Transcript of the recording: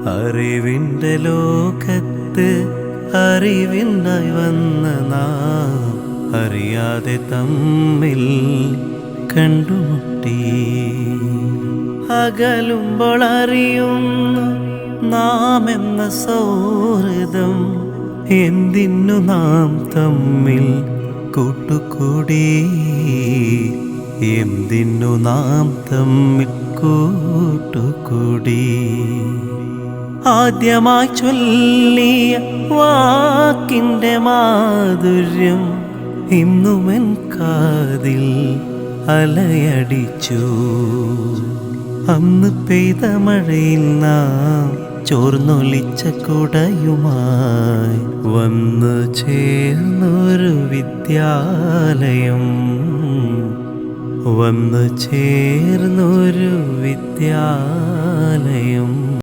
അറിവിൻ്റെ ലോകത്ത് അറിവിനായി വന്ന നാം അറിയാതെ തമ്മിൽ കണ്ടുമുട്ടി. അകലുമ്പോൾ അറിയുന്നു നാം എന്ന സൗഹൃദം, എന്തിനു നാം തമ്മിൽ കൂട്ടുകൂടി, എന്തിനു നാം തമ്മിൽ കൂട്ടുകൂടി. ആദ്യമായി ചൊല്ലിയ വാക്കിൻ്റെ മാധുര്യം ഇന്നുമെൻ കാതിൽ അലയടിച്ചു. അന്ന് പെയ്ത മഴയിൽ നാം ചോർന്നൊലിച്ച കുടയുമായി വന്നു ചേർന്നൊരു വിദ്യാലയം, വന്നു ചേർന്നൊരു വിദ്യാലയം.